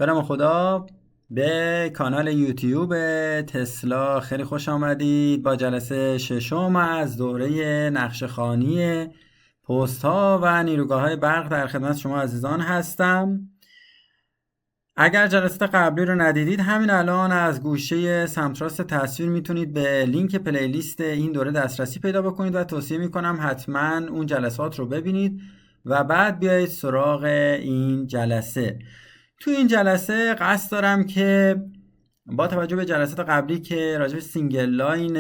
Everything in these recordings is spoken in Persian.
به نام خدا. به کانال یوتیوب تسلا خیلی خوش آمدید. با جلسه ششم از دوره نقشه‌خوانی پست ها و نیروگاه های برق در خدمت شما عزیزان هستم. اگر جلسات قبلی رو ندیدید، همین الان از گوشه سمت راست تصویر میتونید به لینک پلیلیست این دوره دسترسی پیدا بکنید و توصیه میکنم حتما اون جلسات رو ببینید و بعد بیایید سراغ این جلسه. تو این جلسه قصد دارم که با توجه به جلسات قبلی که راجع به سینگل لاین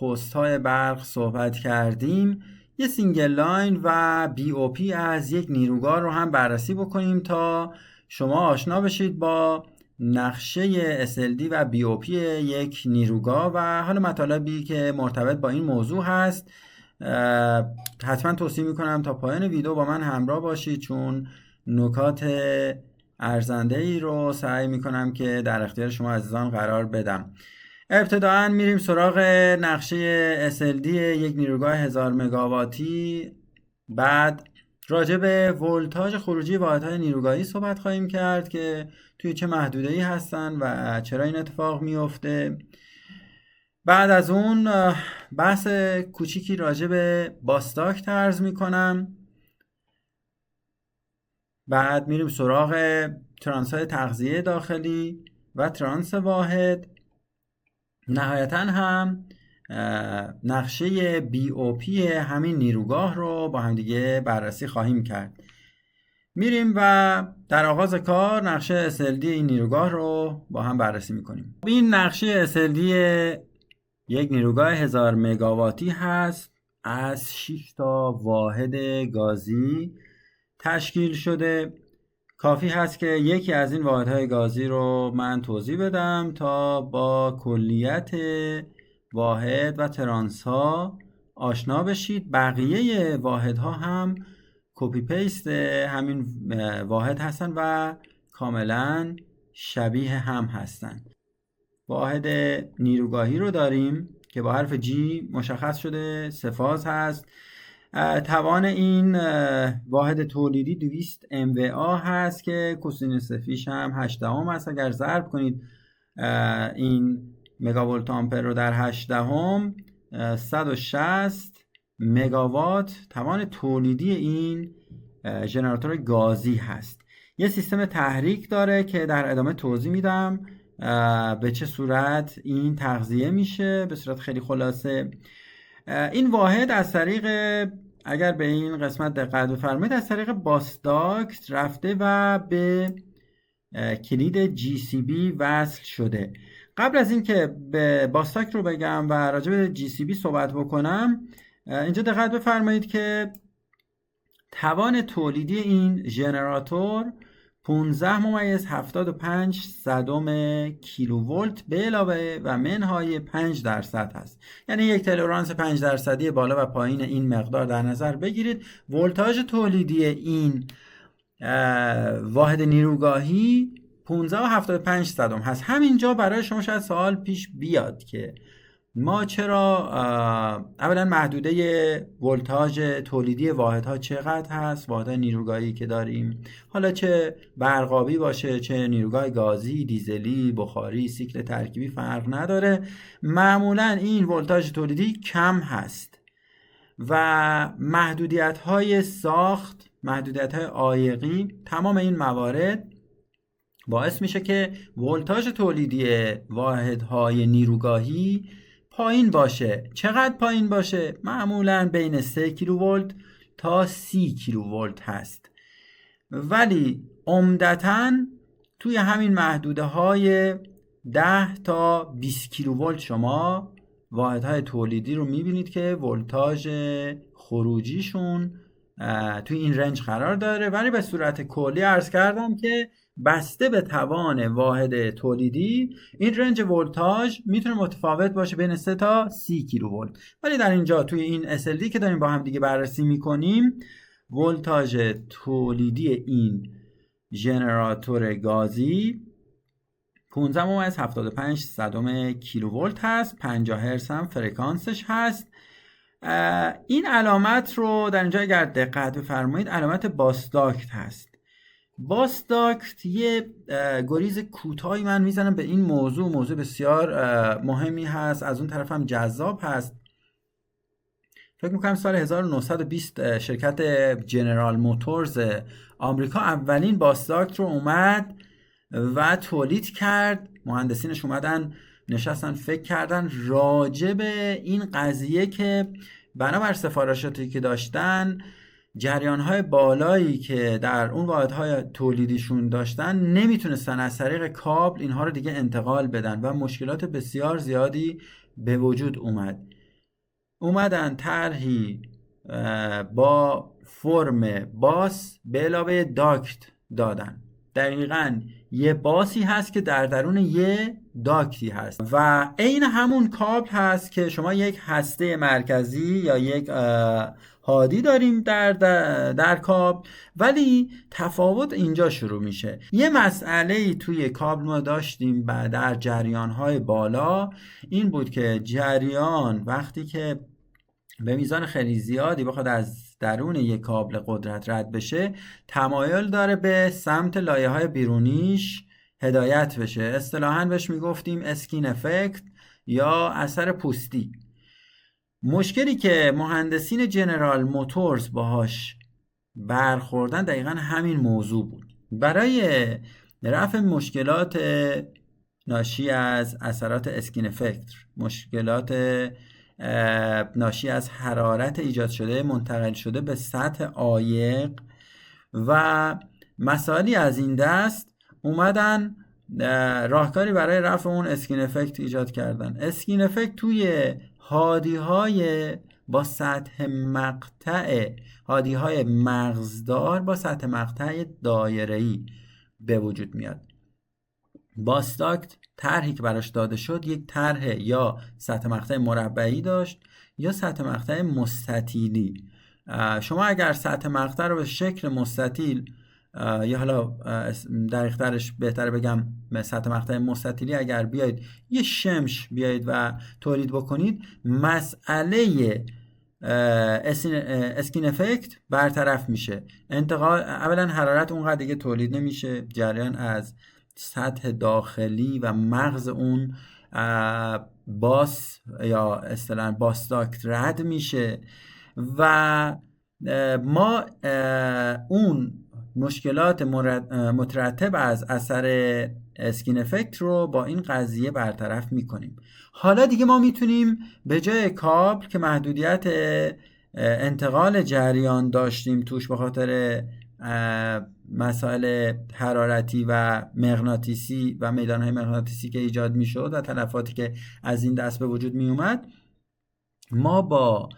پست های برق صحبت کردیم، یه سینگل لاین و بی او پی از یک نیروگاه رو هم بررسی بکنیم تا شما آشنا بشید با نقشه SLD و بی او پی یک نیروگاه و حالا مطالبی که مرتبط با این موضوع هست. حتما توصیه میکنم تا پایان ویدیو با من همراه باشید، چون نکات ارزنده ای رو سعی میکنم که در اختیار شما عزیزان قرار بدم. ابتداً میریم سراغ نقشه SLD یک نیروگاه 1000 مگاواتی. بعد راجع به ولتاژ خروجی واحدهای نیروگاهی صحبت خواهیم کرد که توی چه محدوده‌ای هستن و چرا این اتفاق میفته. بعد از اون بحث کوچیکی راجع به باستاک عرض میکنم. بعد میریم سراغ ترانس های تغذیه داخلی و ترانس واحد. نهایتا هم نقشه بی او پی همین نیروگاه رو با هم دیگه بررسی خواهیم کرد. میریم و در آغاز کار نقشه SLD این نیروگاه رو با هم بررسی میکنیم. این نقشه SLD یک نیروگاه 1000 مگاواتی هست، از 6 تا واحد گازی تشکیل شده. کافی هست که یکی از این واحدهای گازی رو من توضیح بدم تا با کلیت واحد و ترانس ها آشنا بشید. بقیه واحدها هم کپی پیست همین واحد هستن و کاملا شبیه هم هستن. واحد نیروگاهی رو داریم که با حرف G مشخص شده، سه‌فاز هست. توان این واحد تولیدی 200 MVA هست که کوسینوس فیش هم 8 دهم هست. اگر ضرب کنید این مگاولت آمپر رو در 8 دهم، 160 مگاوات توان تولیدی این ژنراتور گازی هست. یه سیستم تحریک داره که در ادامه توضیح میدم به چه صورت این تغذیه میشه. به صورت خیلی خلاصه، این واحد از طریق، اگر به این قسمت دقت بفرمایید، از طریق باستاکت رفته و به کلید GCB وصل شده. قبل از اینکه به باستاکت رو بگم و راجع به GCB صحبت بکنم، اینجا دقت بفرمایید که توان تولیدی این ژنراتور 15.75 کیلوولت به علاوه و منهای 5% هست. یعنی یک تلرانس 5% بالا و پایین این مقدار در نظر بگیرید. ولتاژ تولیدی این واحد نیروگاهی 15.75 هست. همینجا برای شما شاید سوال پیش بیاد که ما چرا اولا محدوده ولتاژ تولیدی واحدها چقدر هست، واحدهای نیروگاهی که داریم، حالا چه برقابی باشه چه نیروگاه گازی، دیزلی، بخاری، سیکل ترکیبی، فرق نداره. معمولا این ولتاژ تولیدی کم هست و محدودیت های ساخت، محدودیت های عایقی، تمام این موارد باعث میشه که ولتاژ تولیدی واحدهای نیروگاهی پایین باشه. چقدر پایین باشه؟ معمولاً بین 3 کیلوولت تا 30 کیلوولت هست، ولی عمدتاً توی همین محدوده های 10 تا 20 کیلوولت شما واحدهای تولیدی رو میبینید که ولتاژ خروجیشون توی این رنج قرار داره. ولی به صورت کلی عرض کردم که بسته به توان واحد تولیدی این رنج ولتاژ میتونه متفاوت باشه بین 3 تا 30 کیلوولت. ولی در اینجا توی این SLD که داریم با هم دیگه بررسی میکنیم، ولتاژ تولیدی این ژنراتور گازی 15.75 کیلوولت هست. 50 هرتز هم فرکانسش هست. این علامت رو در اینجا اگر دقت بفرمایید علامت باستاکت هست. باستاکت یه گریز کوتاهی من میزنم به این موضوع بسیار مهمی هست، از اون طرف هم جذاب هست. فکر میکنم سال 1920 شرکت جنرال موتورز آمریکا اولین باستاکت رو اومد و تولید کرد. مهندسینش اومدن نشستن فکر کردن راجع به این قضیه که بنابر سفارشاتی که داشتن، جریان‌های بالایی که در اون واحدهای تولیدیشون داشتن نمیتونستن از طریق کابل اینها رو دیگه انتقال بدن و مشکلات بسیار زیادی به وجود اومدن طرحی با فرم باس به علاوه داکت دادن. دقیقاً یه باسی هست که در درون یه داکتی هست و عین همون کابل هست که شما یک هسته مرکزی یا یک هادی داریم در کابل، ولی تفاوت اینجا شروع میشه. یه مسئله توی کابل ما داشتیم در جریان‌های بالا، این بود که جریان وقتی که به میزان خیلی زیادی بخواد از درون یک کابل قدرت رد بشه، تمایل داره به سمت لایه‌های بیرونیش هدایت بشه. اصطلاحاً بهش میگفتیم اسکین افکت یا اثر پوستی. مشکلی که مهندسین جنرال موتورز باهاش برخوردن دقیقاً همین موضوع بود. برای رفع مشکلات ناشی از اثرات اسکین افکت، مشکلات ناشی از حرارت ایجاد شده منتقل شده به سطح عایق و مسائلی از این دست، اومدن راهکاری برای رفع اون اسکین افکت ایجاد کردن. اسکین افکت توی هادی‌های با سطح مقطع، هادی‌های مغزدار با سطح مقطع دایره‌ای به وجود میاد. باستاکت طرحی که براش داده شد یک طرح یا سطح مقطع مربعی داشت یا سطح مقطع مستطیلی. شما اگر سطح مقطع رو به شکل مستطیل یا حالا دقیق‌ترش بهتره بگم سطح مقطع مستطیلی اگر بیاید یه شمش بیاید و تولید بکنید، مسئله اسکین افکت برطرف میشه. اولا حرارت اونقدر دیگه تولید نمیشه، جریان از سطح داخلی و مغز اون باس یا اصطلاحاً باستاکت رد میشه و ما اون مشکلات مترتب از اثر اسکین افکت رو با این قضیه برطرف میکنیم. حالا دیگه ما میتونیم به جای کابل که محدودیت انتقال جریان داشتیم توش به خاطر مسائل حرارتی و مغناطیسی و میدانهای مغناطیسی که ایجاد میشد و تلفاتی که از این دست به وجود می اومد، ما با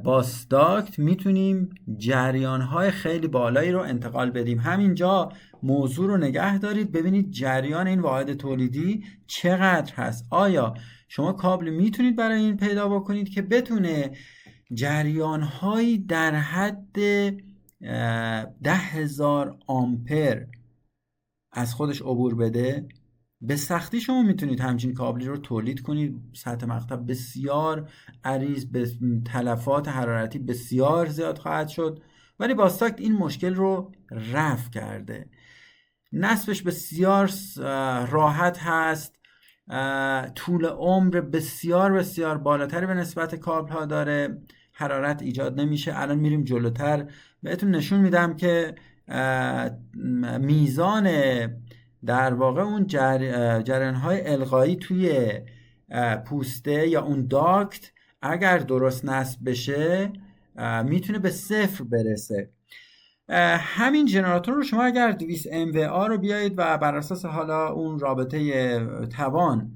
باستاکت میتونیم جریانهای خیلی بالایی رو انتقال بدیم. همینجا موضوع رو نگه دارید، ببینید جریان این واحد تولیدی چقدر هست. آیا شما کابل میتونید برای این پیدا بکنید که بتونه جریانهایی در حد 10,000 آمپر از خودش عبور بده؟ به سختی شما میتونید همچین کابلی رو تولید کنید. سطح مقطع بسیار عریض، به تلفات حرارتی بسیار زیاد خواهد شد، ولی باستاکت این مشکل رو رفع کرده. نصبش بسیار راحت هست، طول عمر بسیار بسیار بالاتری به نسبت کابل ها داره، حرارت ایجاد نمیشه. الان میریم جلوتر بهتون نشون میدم که میزان در واقع اون جریان‌های القایی توی پوسته یا اون داکت اگر درست نصب بشه میتونه به 0 برسه. همین جنراتور رو شما اگر 200 MVA رو بیایید و بر اساس حالا اون رابطه توان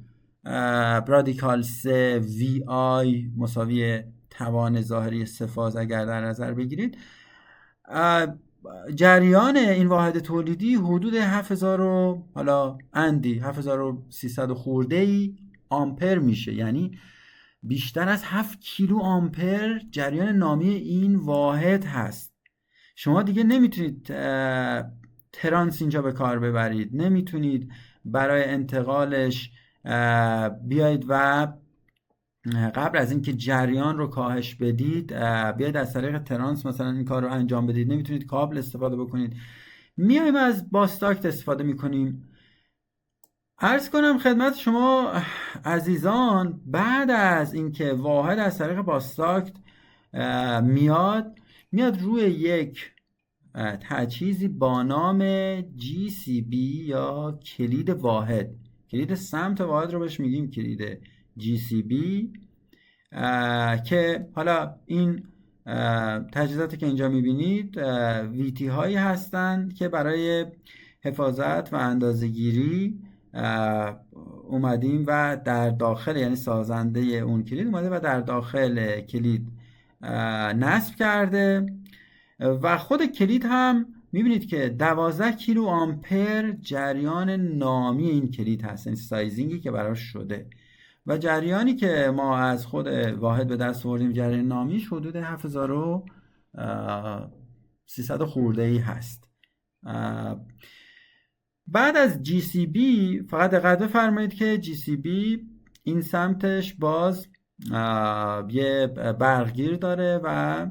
رادیکال 3 VI مساوی توان ظاهری 3 فاز اگر در نظر بگیرید، جریان این واحد تولیدی حدود 7000 و حالا 7300 خورده ای آمپر میشه. یعنی بیشتر از 7 کیلو آمپر جریان نامی این واحد هست. شما دیگه نمیتونید ترانس اینجا به کار ببرید، نمیتونید برای انتقالش بیایید و قبل از اینکه جریان رو کاهش بدید بیاید از طریق ترانس مثلا این کار رو انجام بدید. نمیتونید کابل استفاده بکنید. میایم از باستاکت استفاده میکنیم. عرض کنم خدمت شما عزیزان، بعد از اینکه واحد از طریق باستاکت میاد روی یک تجهیزی با نام GCB یا کلید واحد، کلید سمت واحد رو بهش میگیم کلید GCB، که حالا این تجهیزاتی که اینجا میبینید VT هایی هستند که برای حفاظت و اندازه‌گیری اومدیم و در داخل، یعنی سازنده اون کلید اومده و در داخل کلید نصب کرده و خود کلید هم میبینید که 12 کیلو آمپر جریان نامی این کلید هست، این سایزینگی که براش شده و جریانی که ما از خود واحد به دست آوردیم جریان نامیش حدود 7300 خورده ای هست. بعد از GCB فقط دقت بفرمایید که GCB این سمتش باز یه برقگیر داره و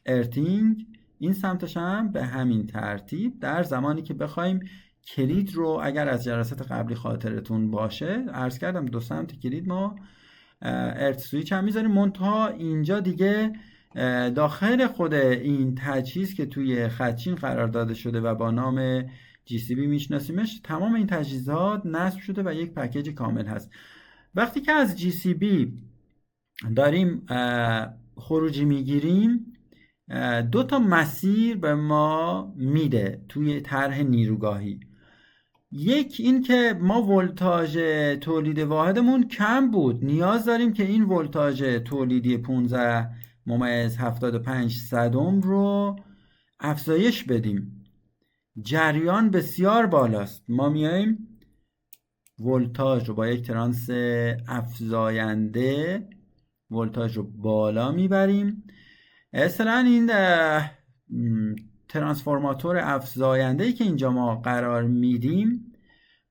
ارتینگ این سمتش هم به همین ترتیب. در زمانی که بخوایم کلید رو، اگر از جلسات قبلی خاطرتون باشه عرض کردم دو سمت کلید ما ارت سویچ هم میذاریم، منتها اینجا دیگه داخل خود این تجهیز که توی خدچین قرار داده شده و با نام GCB میشناسیمش، تمام این تجهیزات نصب شده و یک پکیج کامل هست. وقتی که از GCB داریم خروجی میگیریم، دو تا مسیر به ما میده توی طرح نیروگاهی. یک این که ما ولتاژ تولید واحدمون کم بود، نیاز داریم که این ولتاژ تولیدی 15.75 رو افزایش بدیم. جریان بسیار بالاست، ما میایم ولتاژ رو با یک ترانس افزاینده ولتاژ رو بالا میبریم. اصلا این ترانسفورماتور افزاینده‌ای که اینجا ما قرار میدیم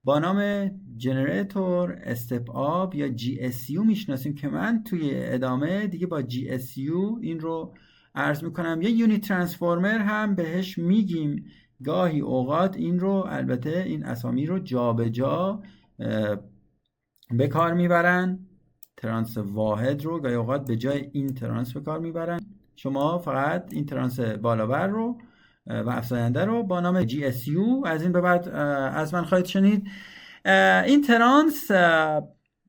با نام جنراتور استپ آپ یا GSU میشناسیم که من توی ادامه دیگه با GSU این رو عرض میکنم. یه یونیت ترانسفورمر هم بهش میگیم، گاهی اوقات این رو، البته این اسامی رو جابجا به کار میبرن، ترانس واحد رو گاهی اوقات به جای این ترانس به کار میبرن. شما فقط این ترانس بالابر رو و افزاینده رو با نام GSU از این به بعد از من خواهید شنید. این ترانس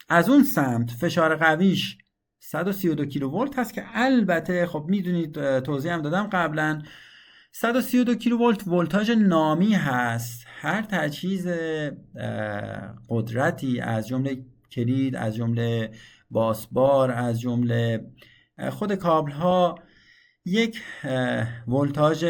از اون سمت فشار قویش 132 کیلوولت هست که البته خب میدونید توضیح هم دادم قبلا 132 کیلوولت ولتاژ نامی هست. هر تجهیز قدرتی از جمله کلید، از جمله باسبار، از جمله خود کابل ها یک ولتاژ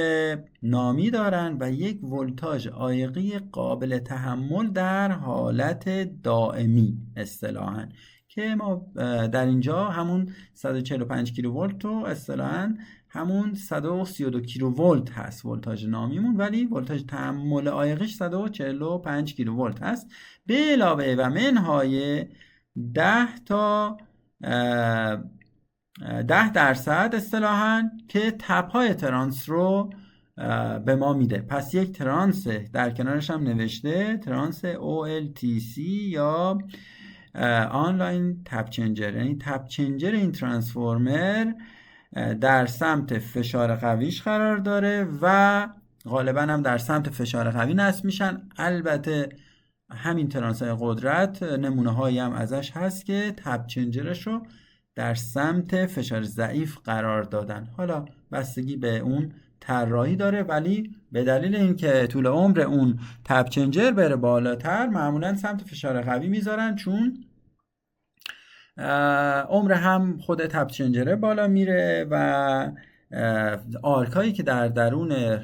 نامی دارن و یک ولتاژ عایقی قابل تحمل در حالت دائمی اصطلاحاً، که ما در اینجا همون 145 کیلوولت رو اصطلاحاً همون 132 کیلوولت هست ولتاژ نامیمون، ولی ولتاژ تحمل عایقش 145 کیلوولت هست به علاوه و منهای 10% اصطلاحاً که تپای ترانس رو به ما میده. پس یک ترانس در کنارش هم نوشته ترانس OLTC یا آنلاین تپ چنجر، یعنی تپ چنجر این ترانسفورمر در سمت فشار قویش قرار داره و غالبا هم در سمت فشار قوی نصب میشن. البته همین ترانس قدرت نمونه هایی هم ازش هست که تپ چنجرش رو در سمت فشار ضعیف قرار دادن. حالا بستگی به اون طراحی داره، ولی به دلیل اینکه طول عمر اون تپ چنجر بره بالاتر معمولا سمت فشار قوی میذارن، چون عمر هم خود تپ چنجره بالا میره و آرکایی که در درون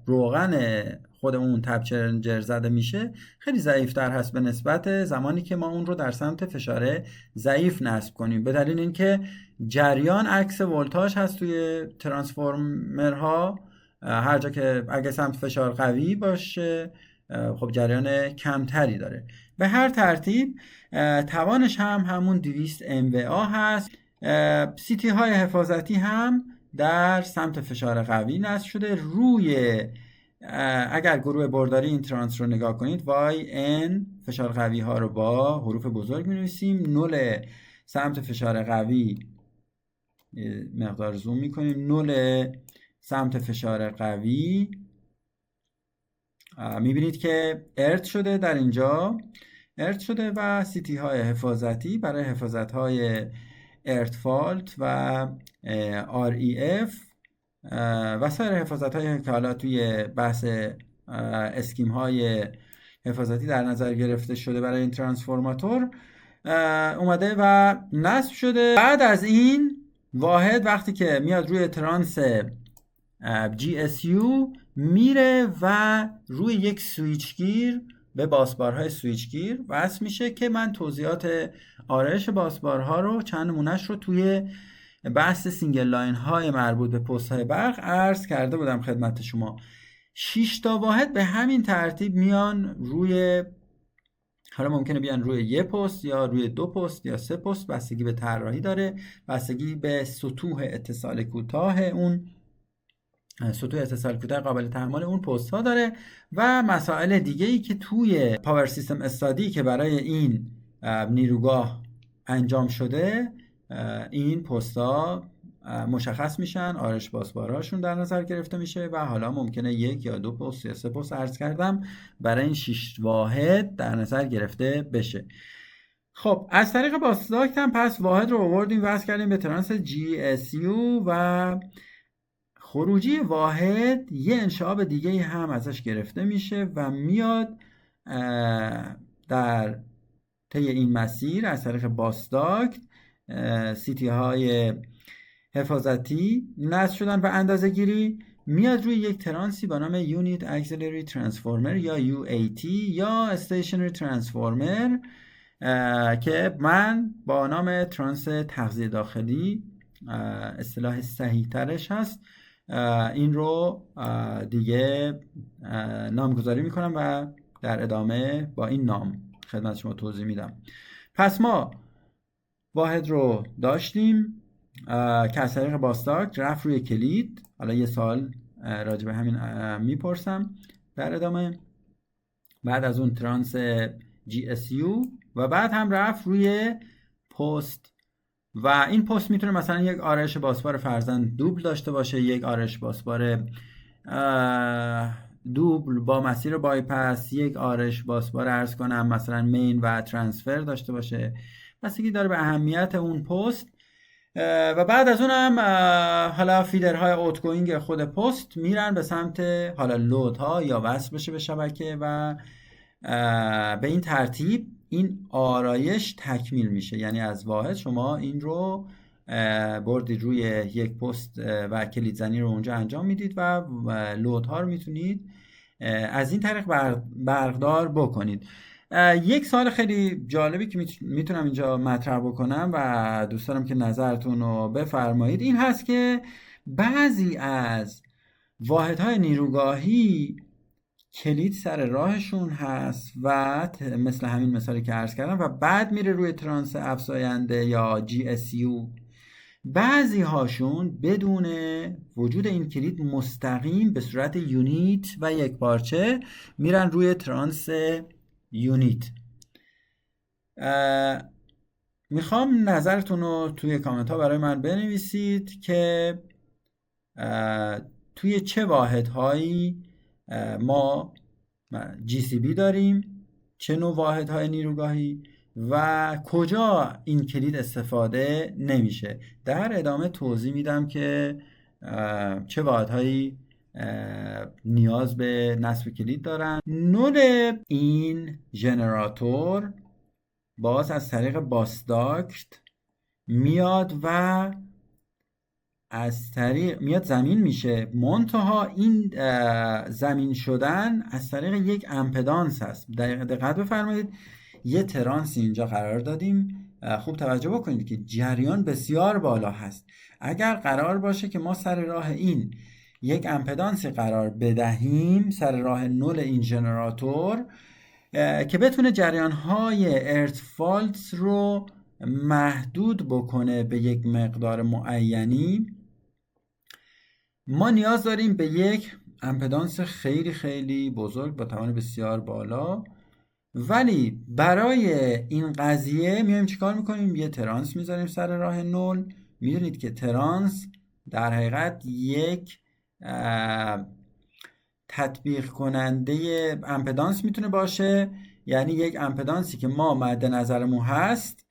روغن خود اون تپ چنجر زده میشه خیلی ضعیفتر هست به نسبت زمانی که ما اون رو در سمت فشار ضعیف نصب کنیم، به دلیل اینکه جریان عکس ولتاژ هست توی ترانسفورمرها. هر جا که اگه سمت فشار قوی باشه خب جریان کمتری داره. به هر ترتیب توانش هم همون 200 MVA هست. سیتی های حفاظتی هم در سمت فشار قوی نصب شده. روی اگر گروه برداری این ترانس رو نگاه کنید yn فشار قوی ها رو با حروف بزرگ می نویسیم، نول سمت فشار قوی، مقدار زوم می کنیم، نول سمت فشار قوی می بینید که ارت شده، در اینجا ارت شده و سیتی های حفاظتی برای حفاظت های ارت فالت و REF و سایر حفاظت هایی که حالا توی بحث اسکیم های حفاظتی در نظر گرفته شده برای این ترانسفورماتور اومده و نصب شده. بعد از این واحد وقتی که میاد روی ترانس GSU میره و روی یک سویچگیر به باسبارهای سویچگیر وصل میشه که من توضیحات آرایش باسبارها رو چند نمونهش رو توی بحث سینگل لاین های مربوط به پست های برق عرض کرده بودم خدمت شما. 6 تا واحد به همین ترتیب میان روی، حالا ممکنه بیان روی یه پست یا روی 2 پست یا 3 پست، بستگی به طراحی داره، بستگی به سطوح اتصال کوتاه اون سطوح اتصال کوتاه قابل تحمل اون پست ها داره و مسائل دیگه ای که توی پاور سیستم استادی که برای این نیروگاه انجام شده این پست ها مشخص میشن، آرایش باسبارهاشون در نظر گرفته میشه و حالا ممکنه 1 یا 2 پست یا 3 پست عرض کردم برای این 6 واحد در نظر گرفته بشه. خب از طریق باسداکت هم پس واحد رو آوردیم وصل کردیم به ترانس GSU و خروجی واحد یه انشعاب دیگه هم ازش گرفته میشه و میاد در طی این مسیر از طریق باسداکت سیتی های حفاظتی نصب شدن و اندازه گیری میاد روی یک ترانسی با نام یونیت اکسلری ترانسفورمر یا UAT یا استیشنری ترانسفورمر که من با نام ترانس تغذیه داخلی اصطلاح صحیح ترش هست این رو دیگه نامگذاری میکنم و در ادامه با این نام خدمت شما توضیح میدم. پس ما واحد رو داشتیم که از طریق باسداکت رفت روی کلید. حالا یه سوال راجع به همین میپرسم در ادامه. بعد از اون ترانس GSU و بعد هم رفت روی پست و این پست میتونه مثلا یک آرایش باسبار فرزند دوبل داشته باشه، یک آرایش باسبار دوبل با مسیر بایپس، یک آرایش باسبار عرض کنم مثلا مین و ترانسفر داشته باشه، بستگی داره به اهمیت اون پست. و بعد از اون هم حالا فیدرهای اوتگوینگ خود پست میرن به سمت حالا لودها یا وصل بشه به شبکه و به این ترتیب این آرایش تکمیل میشه. یعنی از واحد شما این رو بردید روی یک پست و کلیدزنی رو اونجا انجام میدید و لودها رو میتونید از این طریق برقدار بکنید. یک سوال خیلی جالبی که میتونم اینجا مطرح بکنم و دوست دارم که نظرتون رو بفرمایید این هست که بعضی از واحدهای نیروگاهی کلید سر راهشون هست و مثل همین مثالی که عرض کردم و بعد میره روی ترانس افزاینده یا GSU. بعضی هاشون بدون وجود این کلید مستقیم به صورت یونیت و یک پارچه میرن روی ترانس یونیت. میخوام نظرتون رو توی کامنت ها برای من بنویسید که توی چه واحدهایی ما GCB داریم، چه نوع واحدهای نیروگاهی و کجا این کلید استفاده نمیشه. در ادامه توضیح میدم که چه واحدهایی نیاز به نصب کلید دارن. نود این ژنراتور باز از طریق باسداکت میاد و از طریق میاد زمین میشه، منتها این زمین شدن از طریق یک امپدانس هست. دقت بفرمایید یه ترانس اینجا قرار دادیم، خوب توجه بکنید که جریان بسیار بالا هست. اگر قرار باشه که ما سر راه این یک امپدانسی قرار بدهیم سر راه نول این ژنراتور که بتونه جریان‌های ارت فالتس رو محدود بکنه به یک مقدار معینی، ما نیاز داریم به یک امپدانس خیلی خیلی بزرگ با توان بسیار بالا. ولی برای این قضیه میایم چیکار میکنیم؟ یه ترانس میذاریم سر راه نول. میدونید که ترانس در حقیقت یک تطبیق کننده امپدانس میتونه باشه، یعنی یک امپدانسی که ما مد نظرمون هست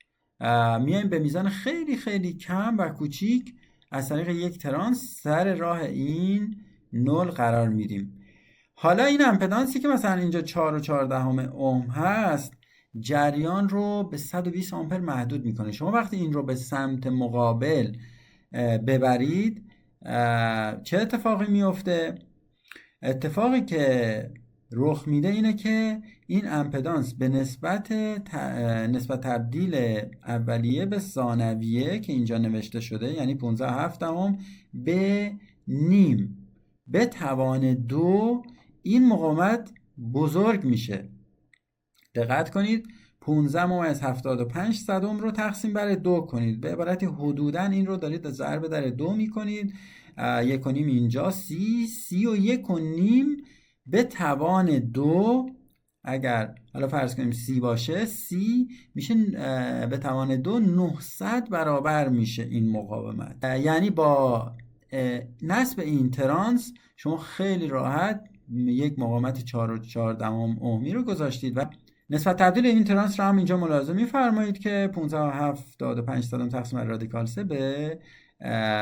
میایم به میزان خیلی خیلی کم و کوچیک از طریق یک ترانس سر راه این نول قرار میدیم. حالا این امپدانسی که مثلا اینجا 4.14 اوم هست جریان رو به 120 آمپر محدود میکنه. شما وقتی این رو به سمت مقابل ببرید چه اتفاقی میفته؟ اتفاقی که رخ میده اینه که این امپدانس به نسبت تبدیل اولیه به ثانویه که اینجا نوشته شده، یعنی 15.7 به نیم به توان 2 این مقاومت بزرگ میشه. دقت کنید 15.75 رو تقسیم بر 2 کنید، به عبارتی حدوداً این رو دارید ضرب در 2 میکنید. 1.5 اینجا 31.5 به توان 2. اگر حالا فرض کنیم 30 باشه 30 میشه به توان 2 900 برابر میشه این مقاومت. یعنی با نصب این ترانس شما خیلی راحت یک مقاومت 4.14 اومی رو گذاشتید و نسبت تبدیل این ترانس رو هم اینجا ملاحظه می‌فرمایید که 15.75 تقسیم بر رادیکال 3 به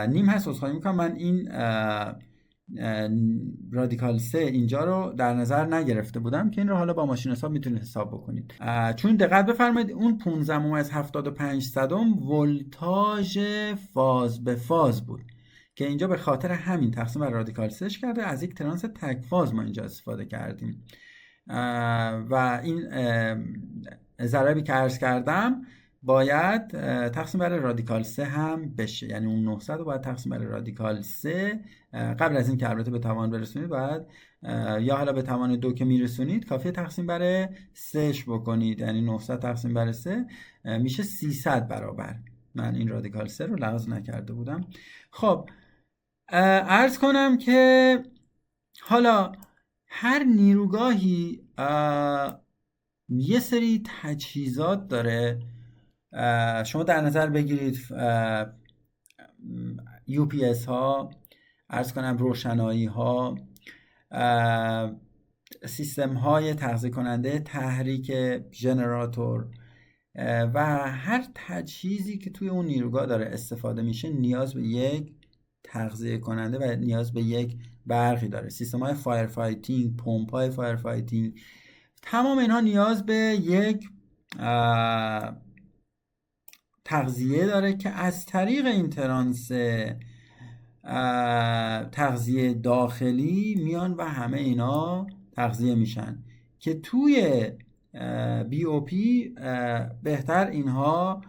نیم هست. عذرخواهی میکنم من این رادیکال 3 اینجا رو در نظر نگرفته بودم که این رو حالا با ماشین حساب میتونید حساب بکنید. چون دقت بفرمایید اون 15.75 ولتاژ فاز به فاز بود که اینجا به خاطر همین تقسیم بر رادیکال 3 کرده. از یک ترانس تک فاز ما اینجا استفاده کردیم و این ضربی که عرض کردم باید تقسیم بر رادیکال 3 هم بشه، یعنی اون 900 رو باید تقسیم بر رادیکال 3 قبل از این که البته به توان برسونید باید یا حالا به توان 2 که میرسونید کافیه تقسیم بر 3 بکنید، یعنی 900 تقسیم بر 3 میشه 300 برابر. من این رادیکال 3 رو لحاظ نکرده بودم. خب عرض کنم که حالا هر نیروگاهی یه سری تجهیزات داره. شما در نظر بگیرید UPS ها، عرض کنم روشنایی ها، سیستم های تغذیه کننده تحریک ژنراتور و هر تجهیزی که توی اون نیروگاه داره استفاده میشه نیاز به یک تغذیه کننده و نیاز به یک برقی داره. سیستم های فایر فایتینگ، پمپ های فایر فایتینگ، تمام اینها نیاز به یک تغذیه داره که از طریق این ترانس تغذیه داخلی میان و همه اینا تغذیه میشن که توی BOP بهتر اینها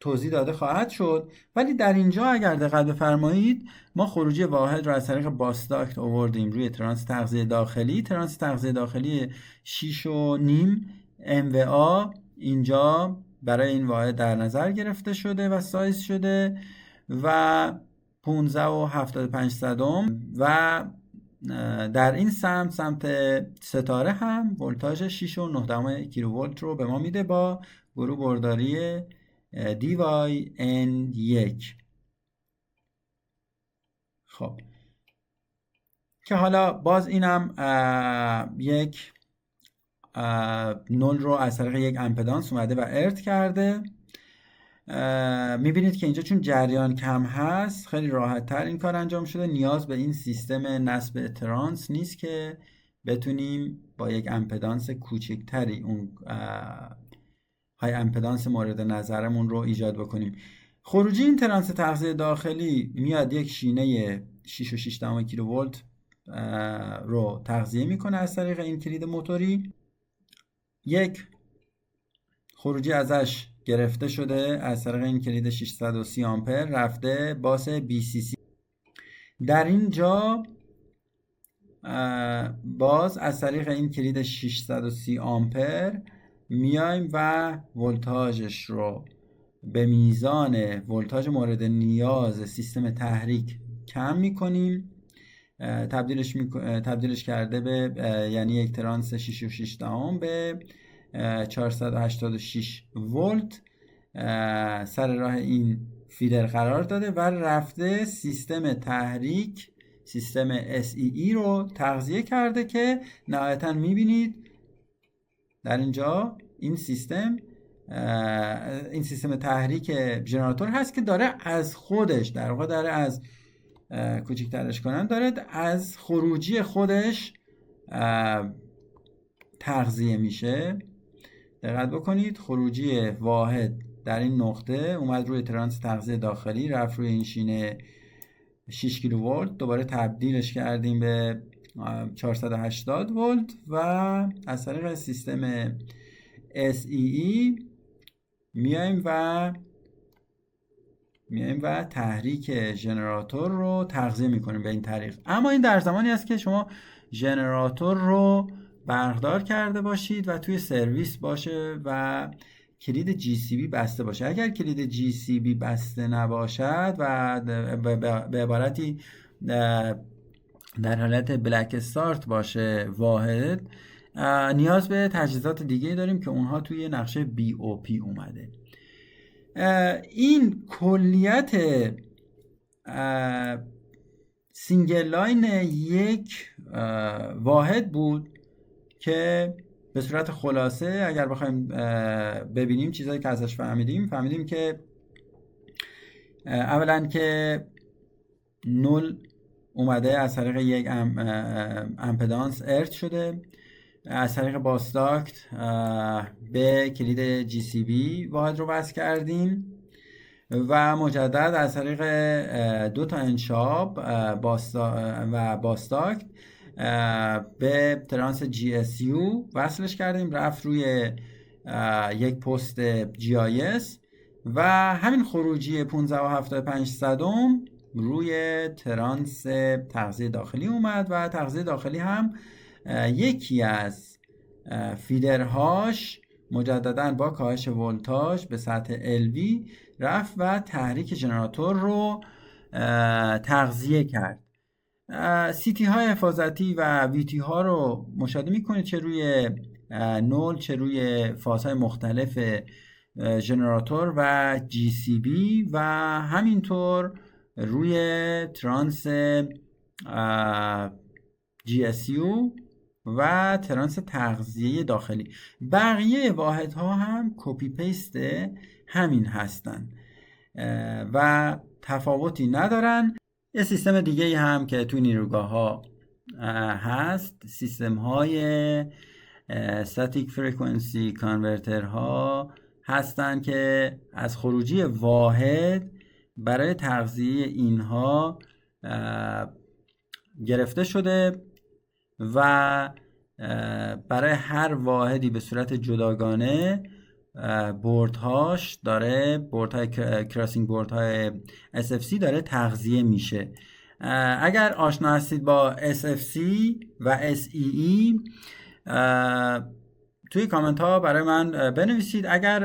توضیح داده خواهد شد. ولی در اینجا اگر دقت بفرمایید ما خروجی واحد رو از طریق باستاکت آوردیم روی ترانس تغذیه داخلی. ترانس تغذیه داخلی 6.5 MVA اینجا برای این واحد در نظر گرفته شده و سایز شده و 15.75 و در این سمت ستاره هم ولتاژ 6.9 کیلوولت رو به ما میده با گروه برداری DYN1. خب که حالا باز اینم یک نول رو از طریق یک امپدانس اومده و ارت کرده. میبینید که اینجا چون جریان کم هست خیلی راحت تر این کار انجام شده. نیاز به این سیستم نصب ترانس نیست که بتونیم با یک امپدانس کوچکتری اون های امپدانس مورد نظرمون رو ایجاد بکنیم. خروجی این ترانس تغذیه داخلی میاد یک شینه 6.6 کیلوولت رو تغذیه میکنه از طریق این کلید موتوری. یک خروجی ازش گرفته شده از طریق این کلید 630 آمپر رفته باس BCC. در اینجا باز از طریق این کلید 630 آمپر میایم و ولتاژش رو به میزان ولتاژ مورد نیاز سیستم تحریک کم میکنیم تبدیلش کرده به یعنی یک ترانس 6.6 به 486 ولت سر راه این فیدر قرار داده و رفته سیستم تحریک، سیستم SEE رو تغذیه کرده که نهایتا میبینید در اینجا این سیستم تحریک ژنراتور هست که داره از خودش، در واقع داره از کوچکترش کنم، داره از خروجی خودش تغذیه میشه. دقت بکنید خروجی واحد در این نقطه اومد روی ترانس تغذیه داخلی، رفت روی این شینه 6 کیلوولت، دوباره تبدیلش کردیم به 480 ولت و از طریق سیستم SEE میایم و تحریک ژنراتور رو تغذیه میکنیم به این طریق. اما این در زمانی است که شما ژنراتور رو برقدار کرده باشید و توی سرویس باشه و کلید GCB بسته باشه. اگر کلید GCB بسته نباشد و به عبارتی در حالت بلک استارت باشه واحد، نیاز به تجهیزات دیگه داریم که اونها توی نقشه BOP اومده. این کلیت سینگل لاین یک واحد بود که به صورت خلاصه اگر بخوایم ببینیم چیزایی که ازش فهمیدیم که اولا که نول اومده از طریق یک امپدانس ارت شده، از طریق باسداکت به کلید GCB واحد رو وصل کردیم و مجدد از طریق دو تا انشاب و باسداکت به ترانس GSU وصلش کردیم، رفت روی یک پست GIS و همین خروجی 15.75 روی ترانس تغذیه داخلی اومد و تغذیه داخلی هم یکی از فیدرهاش مجددا با کاهش ولتاژ به سطح LV رفت و تحریک ژنراتور رو تغذیه کرد. CT های حفاظتی و VT ها رو مشاهده میکنید، چه روی نول چه روی فازهای مختلف ژنراتور و GCB و همینطور روی ترانس GSU و ترانس تغذیه داخلی. بقیه واحدها هم کپی پیست همین هستن و تفاوتی ندارن. یه سیستم دیگه هم که توی نیروگاه ها هست، سیستم های static frequency converter ها هستن که از خروجی واحد برای تغذیه اینها گرفته شده و برای هر واحدی به صورت جداگانه بوردهاش داره، بوردهای کراسینگ بوردهای SFC داره تغذیه میشه. اگر آشنا هستید با SFC و SEE توی کامنت ها برای من بنویسید. اگر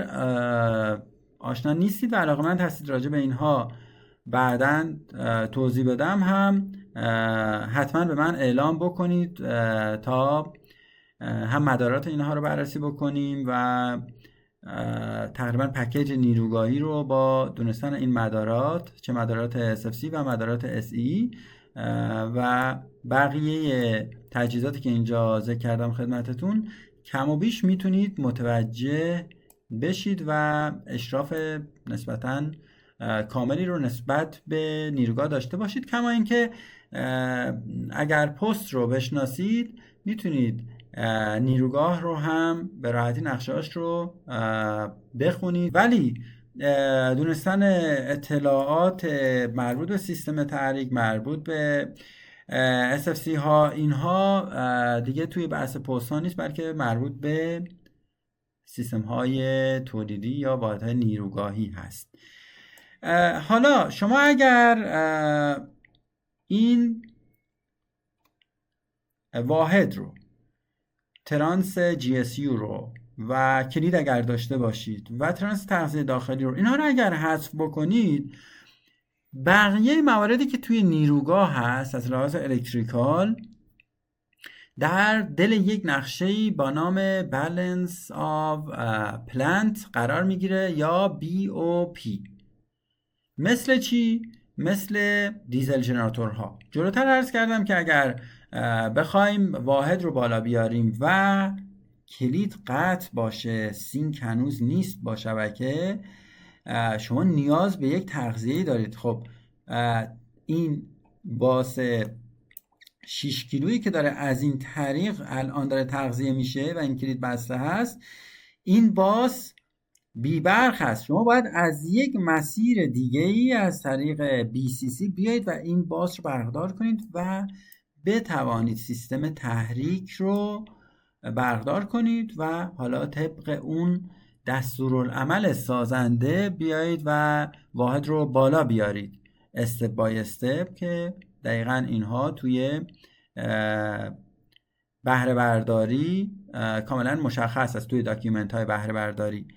آشنا نیستید و علاقه‌مند هستید راجع به اینها بعداً توضیح بدم هم حتما به من اعلام بکنید تا هم مدارات اینها رو بررسی بکنیم و تقریبا پکیج نیروگاهی رو با دونستن این مدارات، چه مدارات SFC و مدارات SE و بقیه تجهیزاتی که اینجا ذکر کردم خدمتتون، کم و بیش میتونید متوجه بشید و اشراف نسبتاً کاملی رو نسبت به نیروگاه داشته باشید. کما اینکه اگر پست رو بشناسید میتونید نیروگاه رو هم به راحتی نقشه‌اش رو بخونید، ولی دونستن اطلاعات مربوط به سیستم تحریک، مربوط به SFC ها، اینها دیگه توی بحث پست ها نیست، بلکه مربوط به سیستم های تولیدی یا واحدهای نیروگاهی هست. حالا شما اگر این واحد رو، ترانس GSU رو و کلید اگر داشته باشید و ترانس تغذیه داخلی رو، اینها رو اگر حذف بکنید بقیه مواردی که توی نیروگاه هست از لحاظ الکتریکال در دل یک نقشه‌ای با نام Balance of Plant قرار میگیره یا BOP. مثل چی؟ مثل دیزل جنراتورها. جلوتر عرض کردم که اگر بخوایم واحد رو بالا بیاریم و کلید قطع باشه، سینک هنوز نیست با شبکه، شما نیاز به یک تغذیه دارید. خب این باس 6 کیلویی که داره از این طریق الان داره تغذیه میشه و این کلید بسته هست، این باس بی برق هست. شما باید از یک مسیر دیگه ای از طریق BCC بیایید و این باس رو برقدار کنید و بتوانید سیستم تحریک رو برقدار کنید و حالا طبق اون دستورالعمل سازنده بیایید و واحد رو بالا بیارید استپ بای استپ، که دقیقا اینها توی بهره برداری کاملا مشخص است توی داکیومنت های بهره برداری.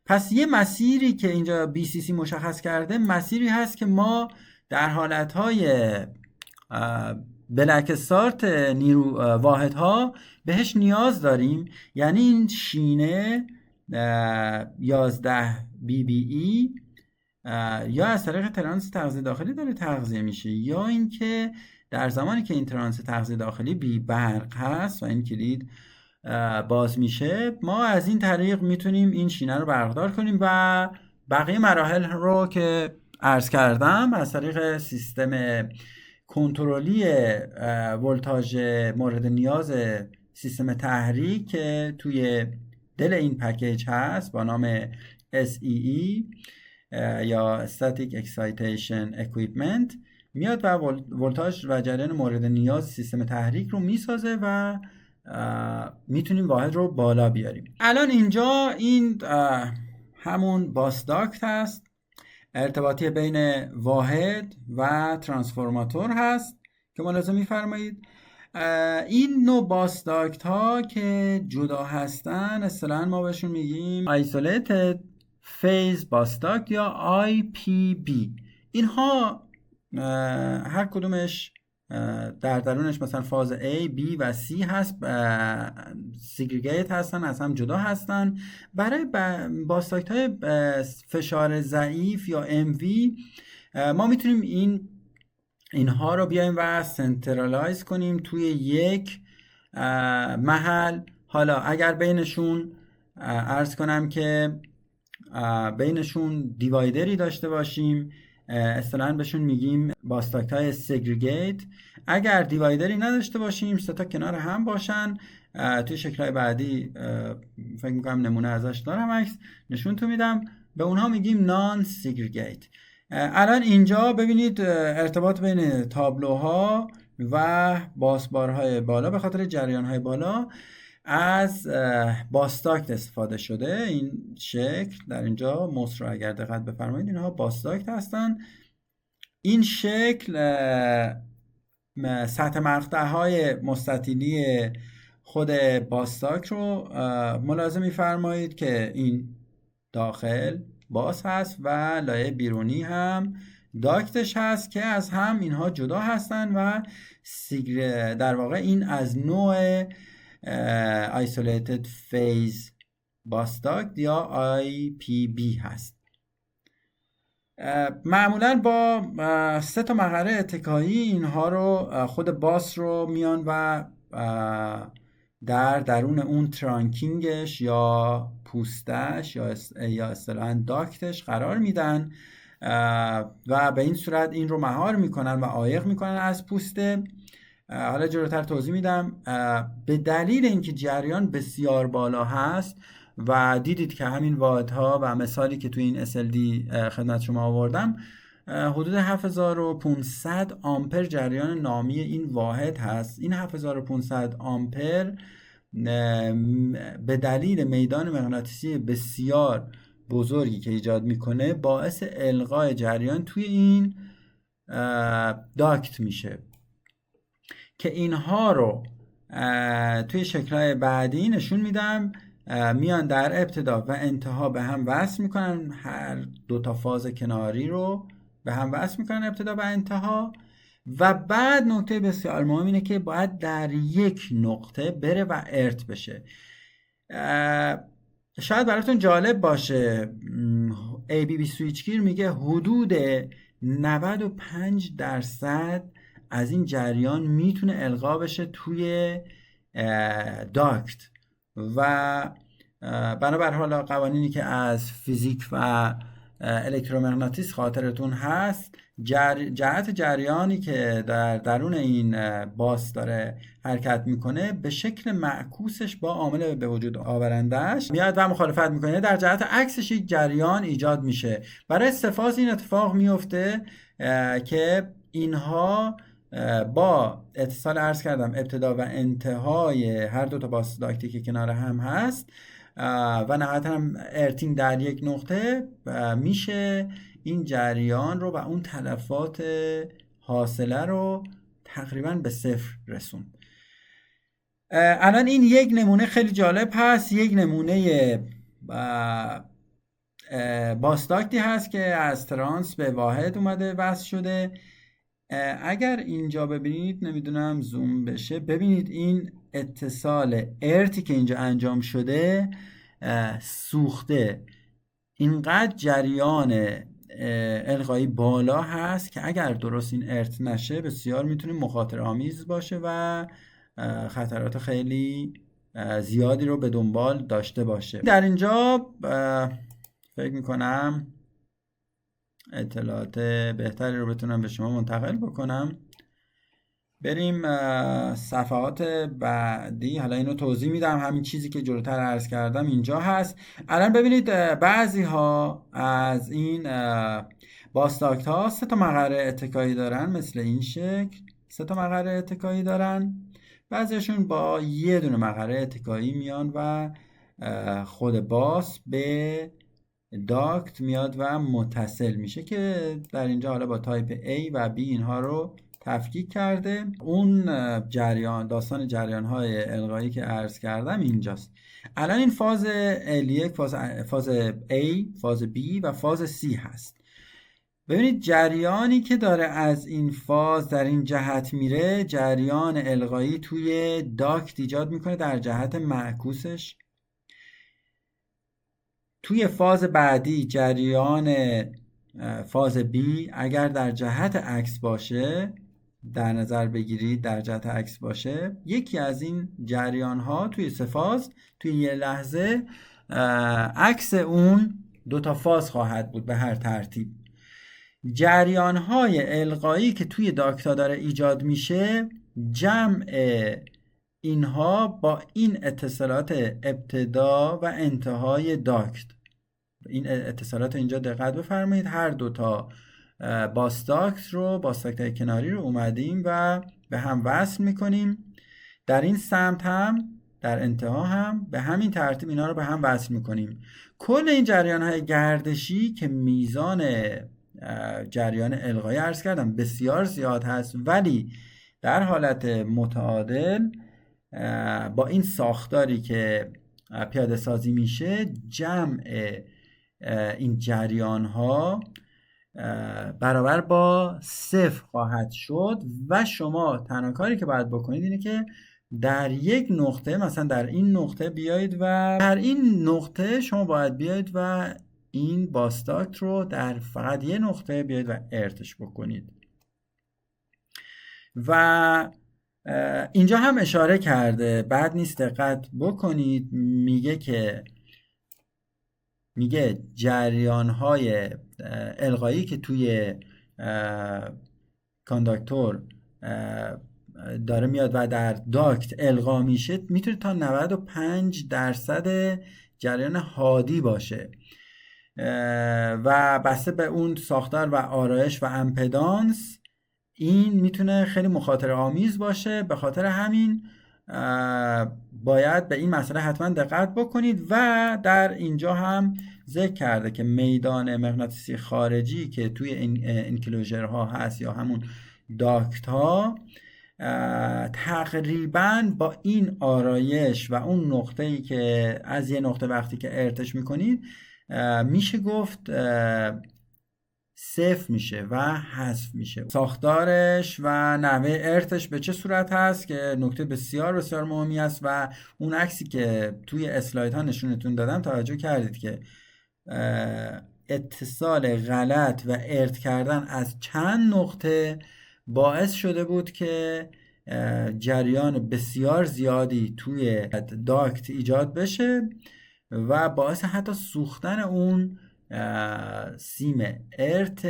پس یه مسیری که اینجا BCC مشخص کرده مسیری هست که ما در حالتهای بلک استارت نیرو واحدها بهش نیاز داریم. یعنی این شینه 11 BBE یا از طریق ترانس تغذیه داخلی داره تغذیه میشه، یا اینکه در زمانی که این ترانس تغذیه داخلی بی برق هست و این کلید باز میشه، ما از این طریق میتونیم این شینه رو برقدار کنیم و بقیه مراحل رو که عرض کردم از طریق سیستم کنترلی ولتاژ مورد نیاز سیستم تحریک که توی دل این پکیج هست با نام SEE یا Static Excitation Equipment میاد و ولتاژ و جریان مورد نیاز سیستم تحریک رو میسازه و میتونیم واحد رو بالا بیاریم. الان اینجا این همون باس داکت هست، ارتباطی بین واحد و ترانسفورماتور هست که ملاحظه میفرمایید. این نوع باس داکت ها که جدا هستن اصطلاحاً ما بهشون میگیم Isolated Phase Bus Duct یا IPB. اینها هر کدومش در درونش مثلا فاز A، B و C هست، سیگریگیت هستن، از هم جدا هستن. برای باستاکت های فشار ضعیف یا MV ما میتونیم اینها رو بیایم و سنترالایز کنیم توی یک محل. حالا اگر بینشون عرض کنم که بینشون دیوایدری داشته باشیم، اصطلاحاً بهشون میگیم باستاکت های سگریگیت. اگر دیوایدری نداشته باشیم، سه تا کنار هم باشن، توی شکل‌های بعدی فکر میکنم نمونه ازش دارم، عکس نشون تو میدم، به اونها میگیم نان سگریگیت. الان اینجا ببینید ارتباط بین تابلوها و باسبارهای بالا به خاطر جریانهای بالا از باستاکت استفاده شده. این شکل در اینجا موس رو اگر دقت بفرمایید اینها باستاکت هستن. این شکل سطح مقطعهای مستطیلی خود باستاک رو ملاحظه میفرمایید که این داخل باز هست و لایه بیرونی هم داکتش هست که از هم اینها جدا هستن و در واقع این از نوع Isolated Phase Bus Duct یا IPB هست. معمولا با 3 تا مقعره اتکایی اینها رو خود باس رو میان و در درون اون ترانکینگش یا پوستش یا اصطلاحاً داکتش قرار میدن و به این صورت این رو مهار میکنن و عایق میکنن از پوسته. حالا جلوتر توضیح میدم. به دلیل اینکه جریان بسیار بالا هست و دیدید که همین واحدها و مثالی که توی این SLD خدمت شما آوردم حدود 7500 آمپر جریان نامی این واحد هست. این 7500 آمپر به دلیل میدان مغناطیسی بسیار بزرگی که ایجاد میکنه باعث القای جریان توی این داکت میشه که اینها رو توی شکل‌های بعدی نشون میدم. میان در ابتدا و انتها به هم وصل میکنن، هر 2 تا فاز کناری رو به هم وصل میکنن ابتدا و انتها. و بعد نکته بسیار مهم اینه که باید در یک نقطه بره و ارت بشه. شاید براتون جالب باشه، ABB سویچگیر میگه حدود 95% از این جریان میتونه القا بشه توی داکت و بنابر حالا قوانینی که از فیزیک و الکترومغناطیس خاطرتون هست، جهت جریانی که در درون این باس داره حرکت میکنه به شکل معکوسش با عامل به وجود آورندهش میاد و مخالفت میکنه، در جهت عکسش یک جریان ایجاد میشه. برای استفاض این اتفاق میفته که اینها با اتصال عرض کردم ابتدا و انتهای هر دو تا باس داکتی که کنار هم هست و نهایتا هم ارتینگ در یک نقطه میشه این جریان رو و اون تلفات حاصله رو تقریبا به صفر رسون. الان این یک نمونه خیلی جالب هست، یک نمونه باستاکتی هست که از ترانس به واحد اومده وصل شده. اگر اینجا ببینید، نمیدونم زوم بشه، ببینید این اتصال ارتی که اینجا انجام شده سوخته، اینقدر جریان القایی بالا هست که اگر درست این ارت نشه بسیار میتونه مخاطره آمیز باشه و خطرات خیلی زیادی رو به دنبال داشته باشه. در اینجا فکر میکنم اطلاعات بهتری رو بتونم به شما منتقل بکنم. بریم صفحات بعدی. حالا اینو توضیح میدم، همین چیزی که جلوتر عرض کردم اینجا هست. الان ببینید بعضی ها از این باستاکت ها 3 تا مقر اتکایی دارن، مثل این شکل 3 تا مقر اتکایی دارن. بعضیشون با یه دونه مقر اتکایی میان و خود باس به داکت میاد و متصل میشه که در اینجا حالا با تایپ A و B اینها رو تفکیک کرده. اون جریان، داستان جریان های القایی که عرض کردم اینجاست. الان این فاز L1، فاز A، فاز B و فاز C هست. ببینید جریانی که داره از این فاز در این جهت میره، جریان القایی توی داکت ایجاد میکنه در جهت معکوسش. توی فاز بعدی جریان فاز B اگر در جهت عکس باشه، در نظر بگیرید در جهت عکس باشه، یکی از این جریان ها توی 3 فاز توی یه لحظه عکس اون 2 تا فاز خواهد بود به هر ترتیب. جریان های القایی که توی داکتا داره ایجاد میشه، جمع اینها با این اتصالات ابتدا و انتهای داکت، این اتصالات اینجا دقت بفرمایید، هر 2 تا باستاکت رو، باستاکت کناری رو اومدیم و به هم وصل میکنیم. در این سمت هم در انتها هم به همین ترتیب اینا رو به هم وصل میکنیم. کل این جریان های گردشی که میزان جریان القایی عرض کردم بسیار زیاد هست، ولی در حالت متعادل با این ساختاری که پیاده سازی میشه، جمع این جریان ها برابر با 0 خواهد شد و شما تنها کاری که باید بکنید اینه که در یک نقطه، مثلا در این نقطه بیایید و در این نقطه شما باید بیایید و این باستاکت رو در فقط یه نقطه بیایید و ارتش بکنید. و اینجا هم اشاره کرده، بعد نیست دقت بکنید، میگه جریان‌های القایی که توی کانداکتور داره میاد و در داکت القا میشه، میتونه تا 95% جریان هادی باشه و بسته به اون ساختار و آرایش و امپدانس این میتونه خیلی مخاطره آمیز باشه. به خاطر همین باید به این مسئله حتما دقت بکنید. و در اینجا هم ذکر کرده که میدان مغناطیسی خارجی که توی این انکلوژر ها هست یا همون داکت ها، تقریبا با این آرایش و اون نقطه‌ای که از یه نقطه وقتی که ارتش میکنید، میشه گفت صفر میشه و حذف میشه. ساختارش و نحوه ارتش به چه صورت هست که نکته بسیار بسیار مهمی است و اون عکسی که توی اسلاید ها نشونتون دادم توجه کردید که اتصال غلط و ارت کردن از چند نقطه باعث شده بود که جریان بسیار زیادی توی داکت ایجاد بشه و باعث حتی سوختن اون سیم ارت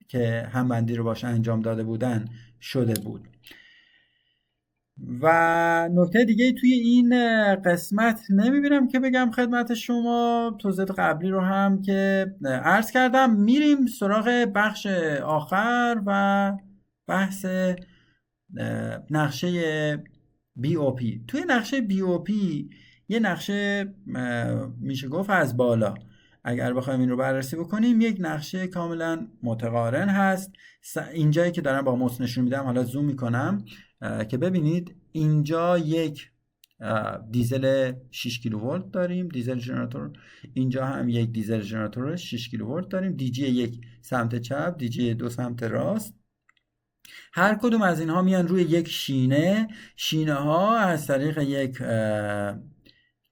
که همبندی رو باش انجام داده بودن شده بود. و نکته دیگه توی این قسمت نمیبینم که بگم خدمت شما. توضیحات قبلی رو هم که عرض کردم. میریم سراغ بخش آخر و بحث نقشه BOP. توی نقشه BOP یه نقشه میشه گفت از بالا اگر بخوایم این رو بررسی بکنیم یک نقشه کاملا متقارن هست. اینجایی که دارم با موس نشون میدم، حالا زوم میکنم که ببینید اینجا یک دیزل 6 کیلوولت داریم، دیزل ژنراتور. اینجا هم یک دیزل ژنراتور 6 کیلوولت داریم. دیجی یک سمت چپ، دیجی دو سمت راست. هر کدوم از اینها میان روی یک شینه ها از طریق یک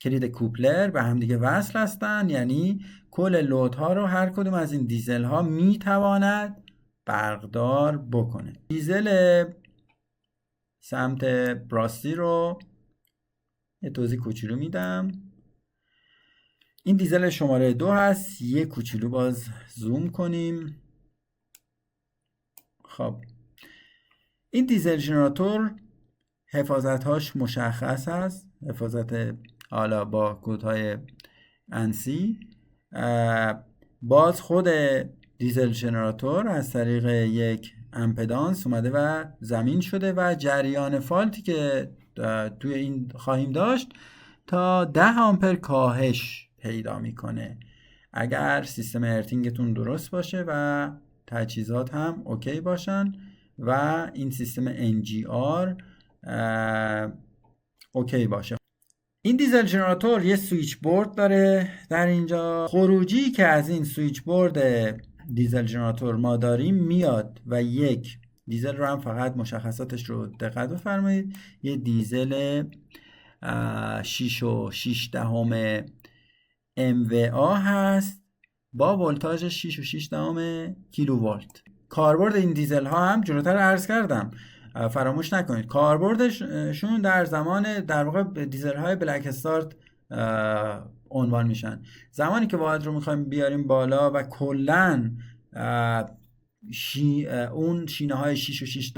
کلید کوپلر به هم دیگه وصل هستن، یعنی کل لودها رو هر کدوم از این دیزل ها میتواند برقدار بکنه. دیزل سمت راستی رو یه توضیح کوچولو میدم. این دیزل شماره 2 هست. یه کوچولو باز زوم کنیم. خب این دیزل ژنراتور حفاظت‌هاش مشخص هست، حفاظت حالا با کدهای انسی. باز خود دیزل ژنراتور از طریق یک امپدانس اومده و زمین شده و جریان فالتی که توی این خواهیم داشت تا 10 آمپر کاهش پیدا میکنه اگر سیستم ارتینگتون درست باشه و تجهیزات هم اوکی باشن و این سیستم NGR اوکی باشه. این دیزل ژنراتور یه سویچ بورد داره در اینجا. خروجی که از این سویچ بورد دیزل ژنراتور ما داریم میاد و یک دیزل رو هم فقط مشخصاتش رو دقت بفرمایید. یه دیزل 6.6 MVA هست با ولتاژ 6.6 کیلوولت. کاربرد این دیزل ها هم جلوتر عرض کردم، فراموش نکنید کاربردشون در زمان در واقع دیزل های بلک استارت عنوان میشن. زمانی که واحد رو میخوایم بیاریم بالا و کلن اون شینه های 6.6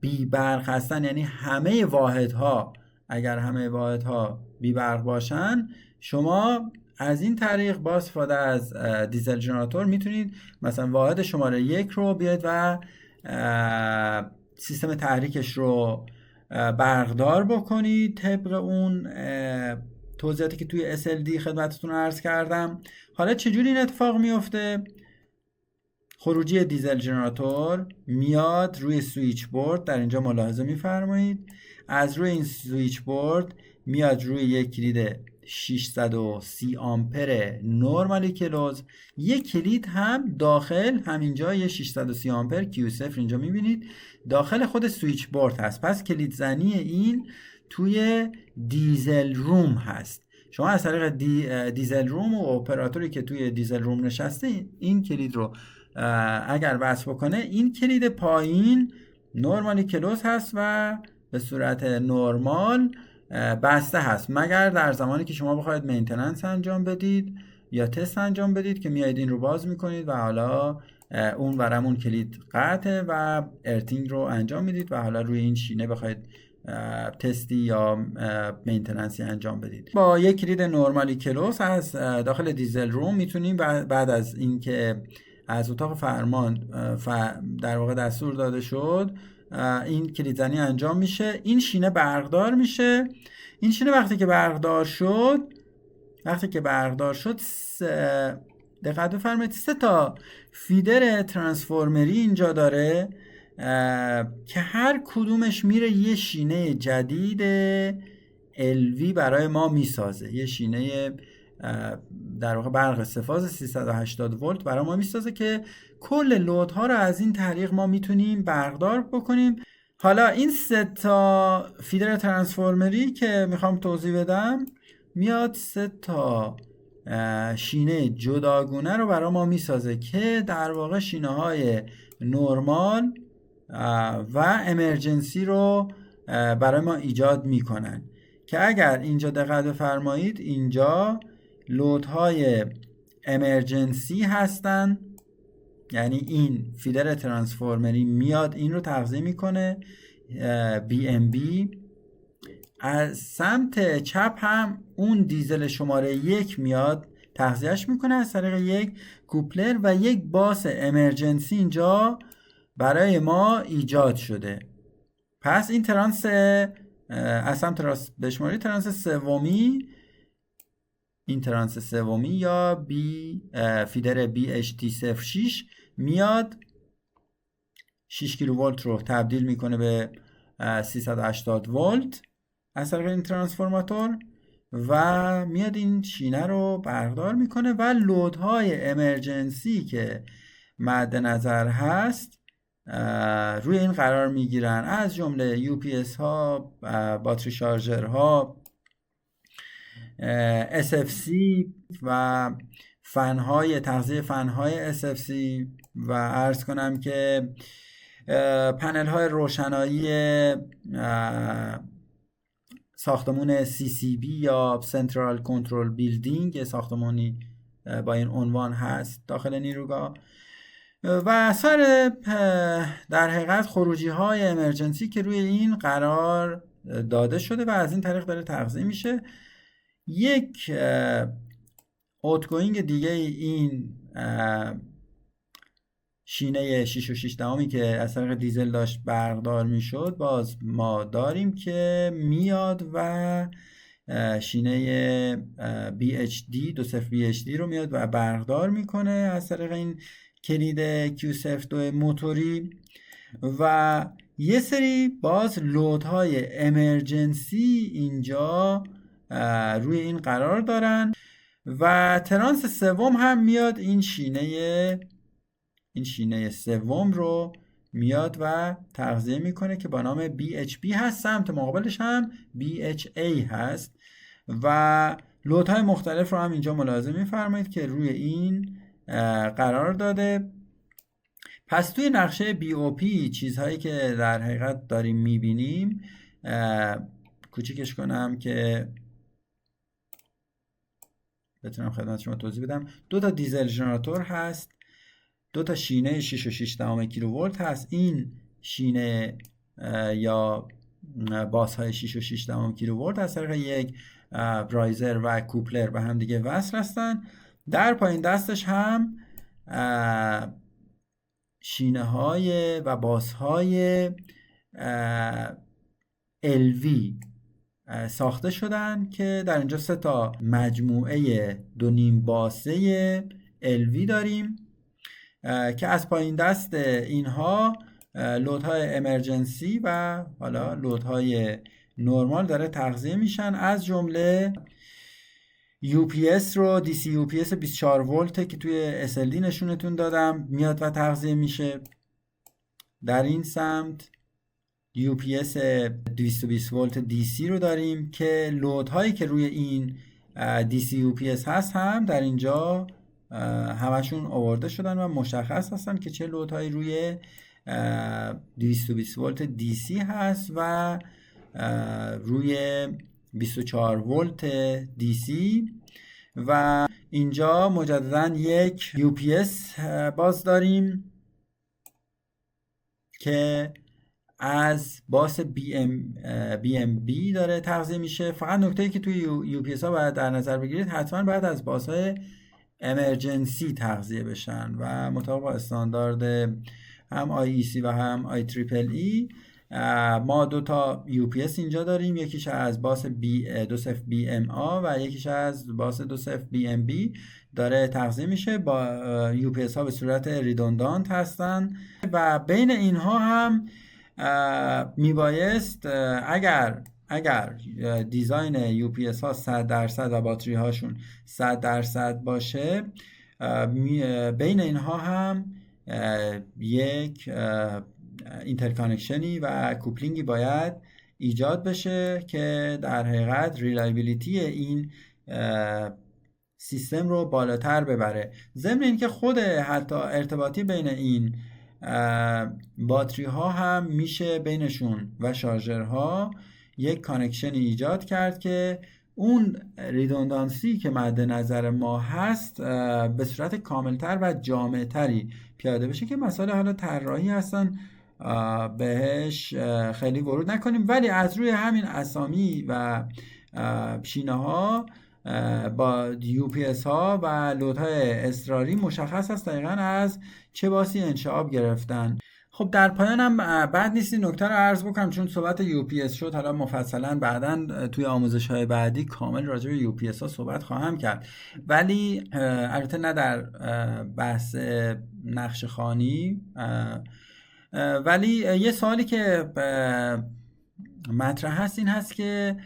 بی برق هستن، یعنی همه واحدها اگر همه واحدها بی برق باشن، شما از این طریق با استفاده از دیزل ژنراتور میتونید مثلا واحد شماره 1 رو بیاید و سیستم تحریکش رو برقدار بکنید طبق اون توضیحاتی که توی SLD خدمتتون عرض کردم. حالا چجوری این اتفاق میفته؟ خروجی دیزل ژنراتور میاد روی سویچ بورد، در اینجا ملاحظه میفرمایید. از روی این سویچ بورد میاد روی یک کلید 630 آمپر نورمالی کلوز. یک کلید هم داخل همینجا یه 630 آمپر Q0 اینجا میبینید داخل خود سویچ بورد هست. پس کلید زنی این توی دیزل روم هست. شما از طریق دیزل روم و اپراتوری که توی دیزل روم نشسته این کلید رو اگر وصل بکنه، این کلید پایین نورمالی کلوز هست و به صورت نرمال بسته هست، مگر در زمانی که شما بخواید مینتیننس انجام بدید یا تست انجام بدید که میایید این رو باز میکنید و حالا اون ورمون کلید قطعه و ارتینگ رو انجام میدید و حالا روی این شینه بخواید تستی یا مینتیننسی انجام بدید. با یک کلید نورمالی کلوز از داخل دیزل روم میتونیم بعد از اینکه از اتاق فرمان در واقع دستور داده شد این کلیدزنی انجام میشه، این شینه برقدار میشه. این شینه وقتی که برقدار شد دقت بفرمایید 3 تا فیدر ترانسفورمری اینجا داره که هر کدومش میره یه شینه جدید LV برای ما میسازه، یه شینه در واقع برق استفاض 380 ولت برای ما میسازه که کل لودها رو از این طریق ما میتونیم برقدار بکنیم. حالا این 3 تا فیدر ترانسفورمری که میخوام توضیح بدم میاد 3 تا شینه جداگونه رو برای ما میسازه که در واقع شینه های نورمال و امرجنسی رو برای ما ایجاد میکنن که اگر اینجا دقت بفرمایید اینجا لودهای امرجنسی هستن، یعنی این فیدر ترانسفورمری میاد این رو تغذیه میکنه BMB. از سمت چپ هم اون دیزل شماره 1 میاد تغذیهش میکنه از طریق یک کوپلر و یک باس امرجنسی اینجا برای ما ایجاد شده. پس این ترانس از سمت راست بشماری ترانس سومی، این ترانس سومی یا فیدر BHT06 میاد 6 کیلوولت رو تبدیل میکنه به 380 ولت از طریق این ترانسفورماتور و میاد این شینه رو برقدار میکنه و لودهای امرجنسی که مد نظر هست روی این قرار میگیرن، از جمله UPS ها، باتری شارژر ها، SFC و فنهای تغذیه فنهای SFC و عرض کنم که پنل های روشنایی ساختمون CCB یا Central Control Building، ساختمانی با این عنوان هست داخل نیروگاه و سایر در حقیقت خروجی های امرجنسی که روی این قرار داده شده و از این طریق داره تغذیه میشه. یک اوتگوینگ دیگه این شینه 6.6 دهمی که از طریق دیزل داشت برقدار میشد باز ما داریم که میاد و شینه BHD 20 BHD رو میاد و برقدار میکنه از طریق این کلید QCF2 موتوری و یه سری باز لودهای امرجنسی اینجا روی این قرار دارن و ترانس سوم هم میاد این شینه سوم رو میاد و تغذیه میکنه که با نام BHB هست، سمت مقابلش هم BHA هست و لودهای مختلف رو هم اینجا ملاحظه میفرمایید که روی این قرار داده. پس توی نقشه BOP چیزهایی که در حقیقت داریم میبینیم، کوچیکش کنم که بتونم خدمت شما توضیح بدم. 2 تا دیزل ژنراتور هست، 2 تا شینه 6.6 کیلوولت هست. این شینه یا باس های 6.6 کیلوولت از طریق یک رایزر و کوپلر به هم دیگه وصل هستن. در پایین دستش هم شینه های و باس های LV ساخته شدن که در اینجا 3 تا مجموعه 2.5 باسه LV داریم که از پایین دست اینها لودهای امرجنسی و حالا لودهای نورمال داره تغذیه میشن، از جمله UPS رو DC UPS 24 ولت که توی SLD نشونتون دادم میاد و تغذیه میشه. در این سمت UPS 220 ولت DC رو داریم که لودهایی که روی این DC UPS هست هم در اینجا همشون آورده شدن و مشخص هستن که چه لودهایی روی 220 ولت DC هست و روی 24 ولت DC و اینجا مجددا یک UPS باز داریم که از باس BMB داره تغذیه میشه. فقط نکته‌ای که توی UPS ها باید در نظر بگیرید، حتما باید از باس های امرجنسی تغذیه بشن و مطابق با استاندارد هم IEC و هم IEEE ما 2 تا UPS اینجا داریم، یکیش از باس 20 BMA و یکیش از باس 20 BMB داره تغذیه میشه. با UPS ها به صورت ریدوندانت هستن و بین اینها هم میبایست اگر اگر دیزاین UPS ها 100% و باتری هاشون 100% باشه، بین اینها هم یک اینترکانکشنی و کوپلینگی باید ایجاد بشه که در حقیقت ریلایبیلیتی این سیستم رو بالاتر ببره. ضمن این که خود حتی ارتباطی بین این باتری ها هم میشه بینشون و شارژرها یک کانکشنی ایجاد کرد که اون ریدوندانسی که مد نظر ما هست به صورت کاملتر و جامعتری پیاده بشه، که مسائل حالا طراحی هستن بهش خیلی ورود نکنیم، ولی از روی همین اسامی و شینه ها با UPS ها و لودهای اضطراری مشخص است دقیقا از چه باسی انشعاب گرفتن. خب در پایان هم بعد نیست این نکته رو عرض بکنم، چون صحبت UPS شد، حالا مفصلا بعداً توی آموزش های بعدی کامل راجع به UPS ها صحبت خواهم کرد، ولی البته نه در بحث نقشه خوانی. ولی یه سوالی که مطرح هست این هست که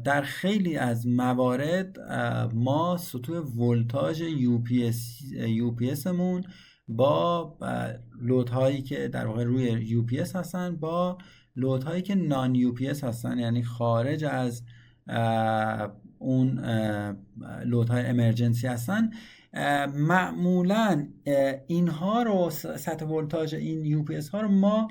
در خیلی از موارد ما سطوح ولتاژ UPS مون با لودهایی که در واقع روی UPS هستن با لودهایی که نان UPS هستن، یعنی خارج از اون لودهای امرجنسی هستن، معمولا اینها رو سطح ولتاژ این UPS ها رو ما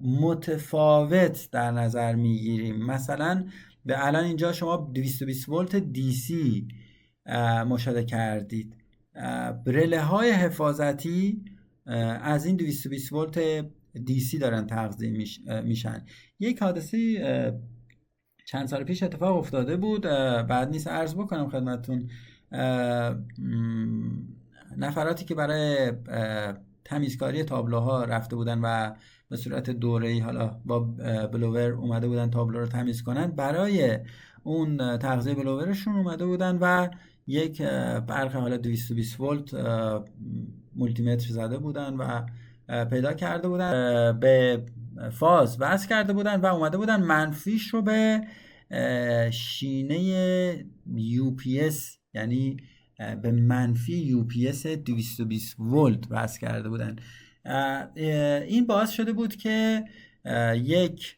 متفاوت در نظر میگیریم. مثلا به الان اینجا شما 220 ولت DC مشاهده کردید، رله های حفاظتی از این 220 ولت DC دارن تغذیه میشن. یک حادثه چند سال پیش اتفاق افتاده بود، بعد نیست عرض بکنم خدمتتون. نفراتی که برای تمیزکاری تابلوها رفته بودن و به صورت دوره‌ای حالا با بلوور اومده بودن تابلو رو تمیز کنن، برای اون تغذیه بلوورشون اومده بودن و یک برق حالا 220 ولت مولتی متر زده بودن و پیدا کرده بودن، به فاز وصل کرده بودن و اومده بودن منفیش رو به شینه UPS، یعنی به منفی UPS 220 ولت وصل کرده بودن. این باعث شده بود که یک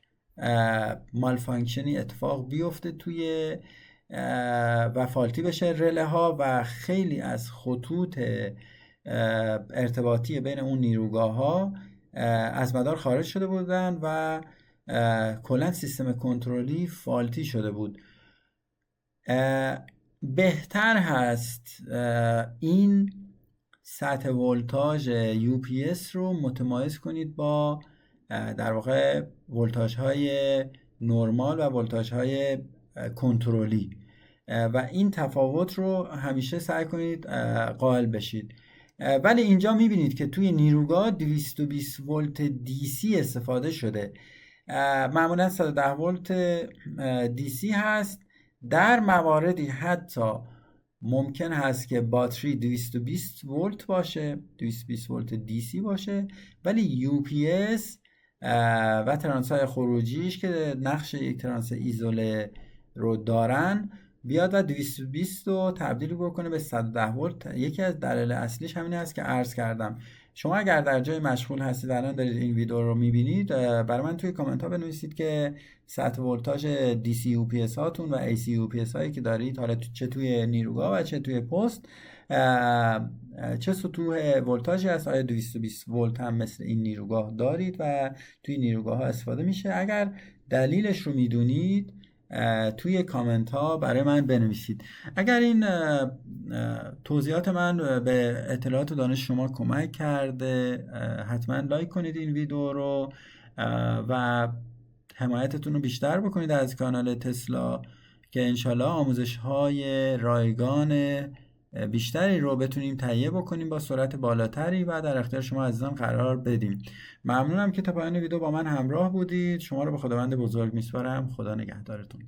مالفانکشنی اتفاق بیفته توی و فالتی بشه رله ها و خیلی از خطوط ارتباطی بین اون نیروگاه ها از مدار خارج شده بودن و کلا سیستم کنترلی فالتی شده بود. بهتر هست این سطح ولتاژ UPS رو متمایز کنید با در واقع ولتاژ های نرمال و ولتاژ های کنترلی و این تفاوت رو همیشه سعی کنید قائل بشید. ولی اینجا میبینید که توی نیروگاه 220 ولت DC استفاده شده، معمولا 110 ولت DC هست. در مواردی حتی ممکن هست که باتری 220 ولت باشه، 220 ولت DC باشه، ولی UPS و ترانس‌های خروجیش که نقش یک ترانس ایزوله رو دارن بیاد و 220 رو تبدیل بکنه به 110 ولت. یکی از دلایل اصلیش همین است که عرض کردم. شما اگر در جای مشغول هستید الان دارید این ویدیو رو میبینید، برای من توی کامنت ها بنویسید که سطح ولتاژ DC UPS هاتون و AC UPS هایی که دارید، حالا چه توی نیروگاه و چه توی پست، چه سطوح ولتاژی هست، آیا 220 ولت هم مثل این نیروگاه دارید و توی نیروگاه ها استفاده میشه. اگر دلیلش رو میدونید توی کامنت ها برای من بنویسید. اگر این توضیحات من به اطلاعات و دانش شما کمک کرده، حتما لایک کنید این ویدیو رو و حمایتتون رو بیشتر بکنید از کانال تسلا که انشالله آموزش های رایگان بیشتری رو بتونیم تهیه بکنیم با سرعت بالاتری و در اختیار شما عزیزان قرار بدیم. ممنونم که تا پایان ویدیو با من همراه بودید. شما رو به خداوند بزرگ میسپارم. خدا نگهدارتون.